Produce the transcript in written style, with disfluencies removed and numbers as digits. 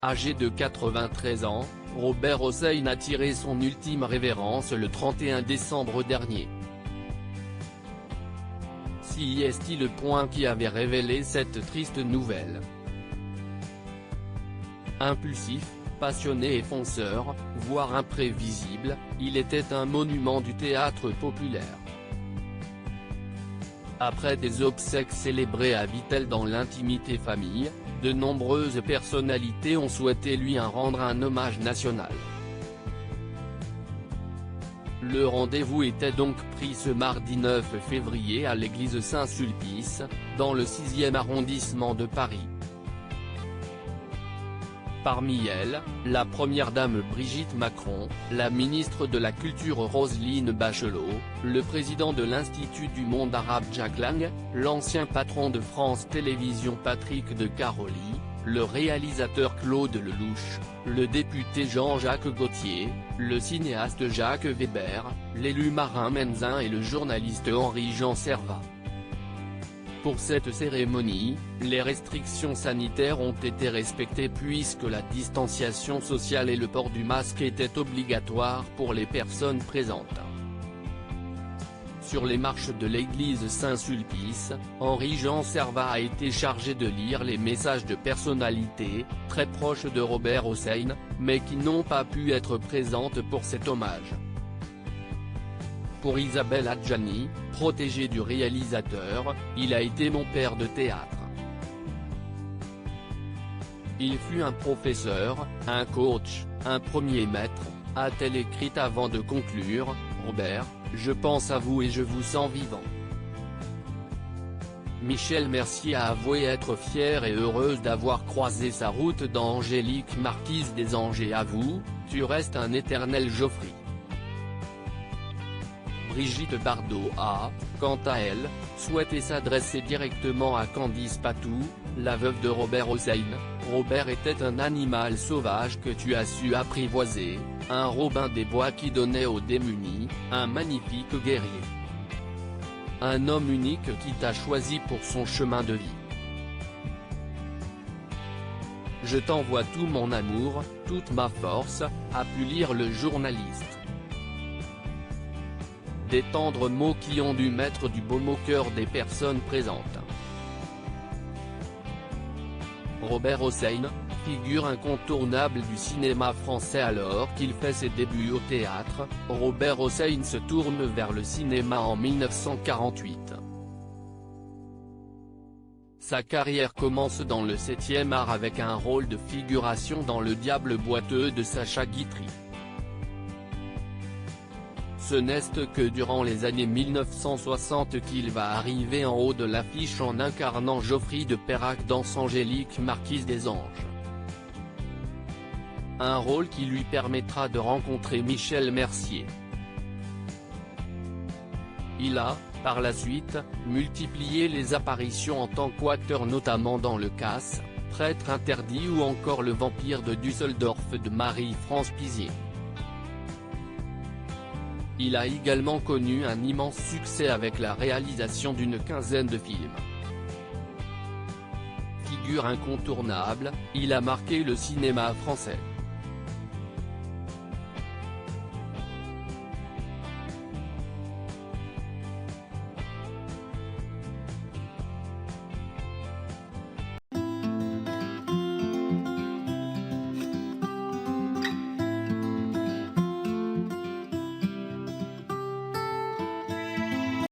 Âgé de 93 ans, Robert Hossein a tiré son ultime révérence le 31 décembre dernier. Si est-il le point qui avait révélé cette triste nouvelle. Impulsif, passionné et fonceur, voire imprévisible, il était un monument du théâtre populaire. Après des obsèques célébrées à Vittel dans l'intimité famille, de nombreuses personnalités ont souhaité lui rendre un hommage national. Le rendez-vous était donc pris ce mardi 9 février à l'église Saint-Sulpice, dans le 6e arrondissement de Paris. Parmi elles, la première dame Brigitte Macron, la ministre de la Culture Roselyne Bachelot, le président de l'Institut du monde arabe Jack Lang, l'ancien patron de France Télévisions Patrick de Caroly, le réalisateur Claude Lelouch, le député Jean-Jacques Gaultier, le cinéaste Jacques Weber, l'élu Marin Menzin et le journaliste Henri-Jean Servat. Pour cette cérémonie, les restrictions sanitaires ont été respectées puisque la distanciation sociale et le port du masque étaient obligatoires pour les personnes présentes. Sur les marches de l'église Saint-Sulpice, Henri-Jean Servat a été chargé de lire les messages de personnalités, très proches de Robert Hossein, mais qui n'ont pas pu être présentes pour cet hommage. Pour Isabelle Adjani, protégée du réalisateur, il a été mon père de théâtre. Il fut un professeur, un coach, un premier maître, a-t-elle écrit avant de conclure, Robert, je pense à vous et je vous sens vivant. Michel Mercier a avoué être fière et heureuse d'avoir croisé sa route dans Angélique Marquise des Anges et avoue, tu restes un éternel Geoffrey. Brigitte Bardot a, quant à elle, souhaité s'adresser directement à Candice Patou, la veuve de Robert Hossein. Robert était un animal sauvage que tu as su apprivoiser, un Robin des Bois qui donnait aux démunis, un magnifique guerrier. Un homme unique qui t'a choisi pour son chemin de vie. Je t'envoie tout mon amour, toute ma force, a pu lire le journaliste. Des tendres mots qui ont dû mettre du baume au cœur des personnes présentes. Robert Hossein, figure incontournable du cinéma français alors qu'il fait ses débuts au théâtre, Robert Hossein se tourne vers le cinéma en 1948. Sa carrière commence dans le 7e art avec un rôle de figuration dans Le Diable boiteux de Sacha Guitry. Ce n'est que durant les années 1960 qu'il va arriver en haut de l'affiche en incarnant Geoffrey de Perrac dans Angélique Marquise des Anges. Un rôle qui lui permettra de rencontrer Michel Mercier. Il a, par la suite, multiplié les apparitions en tant qu'acteur notamment dans Le Casse, Prêtre interdit ou encore Le Vampire de Düsseldorf de Marie-France Pizier. Il a également connu un immense succès avec la réalisation d'une quinzaine de films. Figure incontournable, il a marqué le cinéma français.